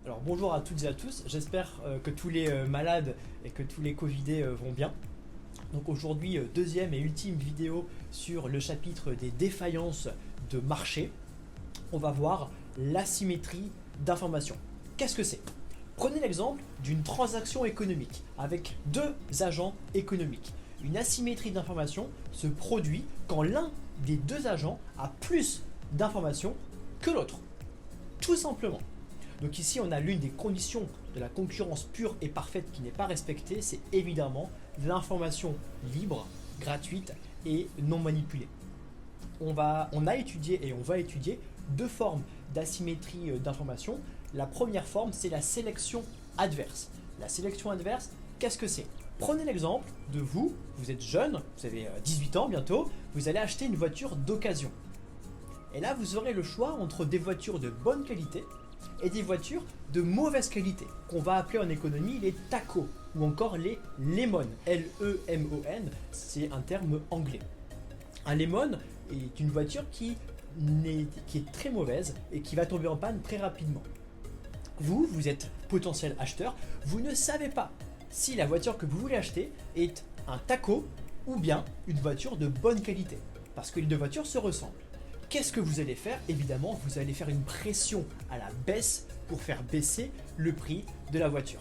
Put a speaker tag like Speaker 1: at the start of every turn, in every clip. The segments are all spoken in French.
Speaker 1: Alors bonjour à toutes et à tous, j'espère que tous les malades et que tous les covidés vont bien. Donc aujourd'hui, deuxième et ultime vidéo sur le chapitre des défaillances de marché. On va voir l'asymétrie d'information. Qu'est-ce que c'est? Prenez l'exemple d'une transaction économique avec deux agents économiques. Une asymétrie d'information se produit quand l'un des deux agents a plus d'informations que l'autre. Tout simplement. Donc ici, on a l'une des conditions de la concurrence pure et parfaite qui n'est pas respectée, c'est évidemment l'information libre, gratuite et non manipulée. On a étudié et on va étudier deux formes d'asymétrie d'information. La première forme, c'est la sélection adverse. La sélection adverse, qu'est-ce que c'est? Prenez l'exemple de vous êtes jeune, vous avez 18 ans bientôt, vous allez acheter une voiture d'occasion. Et là, vous aurez le choix entre des voitures de bonne qualité et des voitures de mauvaise qualité, qu'on va appeler en économie les tacos, ou encore les lemon, L-E-M-O-N, c'est un terme anglais. Un lemon est une voiture qui est très mauvaise et qui va tomber en panne très rapidement. Vous êtes potentiel acheteur, vous ne savez pas si la voiture que vous voulez acheter est un taco ou bien une voiture de bonne qualité, parce que les deux voitures se ressemblent. Qu'est-ce que vous allez faire? Évidemment, vous allez faire une pression à la baisse pour faire baisser le prix de la voiture.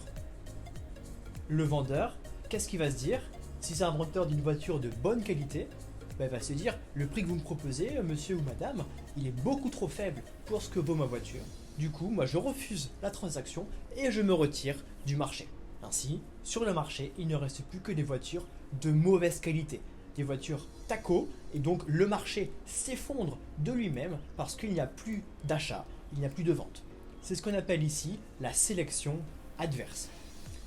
Speaker 1: Le vendeur, qu'est-ce qu'il va se dire? Si c'est un vendeur d'une voiture de bonne qualité, il va se dire, le prix que vous me proposez, monsieur ou madame, il est beaucoup trop faible pour ce que vaut ma voiture. Du coup, moi je refuse la transaction et je me retire du marché. Ainsi, sur le marché, il ne reste plus que des voitures de mauvaise qualité. Des voitures taco, et donc le marché s'effondre de lui-même parce qu'il n'y a plus d'achat, il n'y a plus de vente. C'est ce qu'on appelle ici la sélection adverse.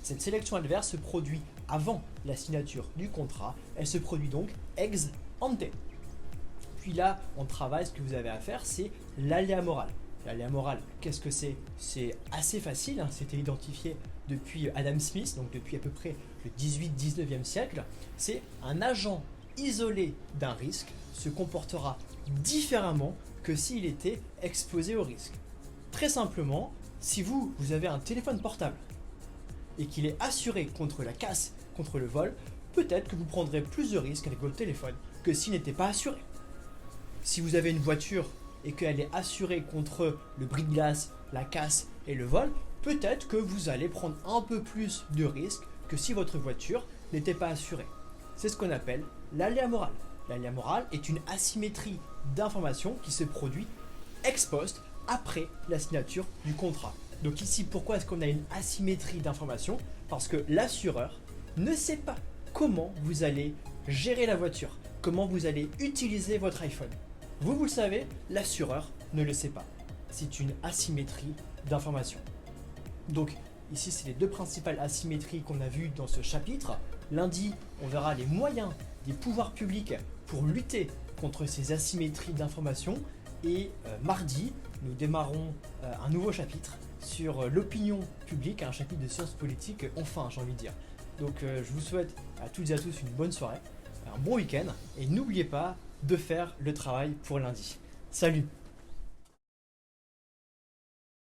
Speaker 1: Cette sélection adverse se produit avant la signature du contrat, elle se produit donc ex ante. Puis là, on travaille, ce que vous avez à faire, c'est l'aléa moral. L'aléa moral, qu'est-ce que c'est? C'est assez facile, c'était identifié depuis Adam Smith, donc depuis à peu près le 18-19e siècle. C'est un agent isolé d'un risque se comportera différemment que s'il était exposé au risque. Très simplement, si vous avez un téléphone portable et qu'il est assuré contre la casse, contre le vol, peut-être que vous prendrez plus de risques avec votre téléphone que s'il n'était pas assuré. Si vous avez une voiture et qu'elle est assurée contre le bris de glace, la casse et le vol, peut-être que vous allez prendre un peu plus de risques que si votre voiture n'était pas assurée. C'est ce qu'on appelle l'aléa moral. L'aléa moral est une asymétrie d'information qui se produit ex post après la signature du contrat. Donc ici, pourquoi est-ce qu'on a une asymétrie d'information? Parce que l'assureur ne sait pas comment vous allez gérer la voiture, comment vous allez utiliser votre iPhone. Vous le savez, l'assureur ne le sait pas. C'est une asymétrie d'information. Donc ici, c'est les deux principales asymétries qu'on a vues dans ce chapitre. Lundi, on verra les moyens des pouvoirs publics pour lutter contre ces asymétries d'information. Et mardi, nous démarrons un nouveau chapitre sur l'opinion publique, un chapitre de sciences politiques, enfin j'ai envie de dire. Donc je vous souhaite à toutes et à tous une bonne soirée, un bon week-end et n'oubliez pas de faire le travail pour lundi. Salut!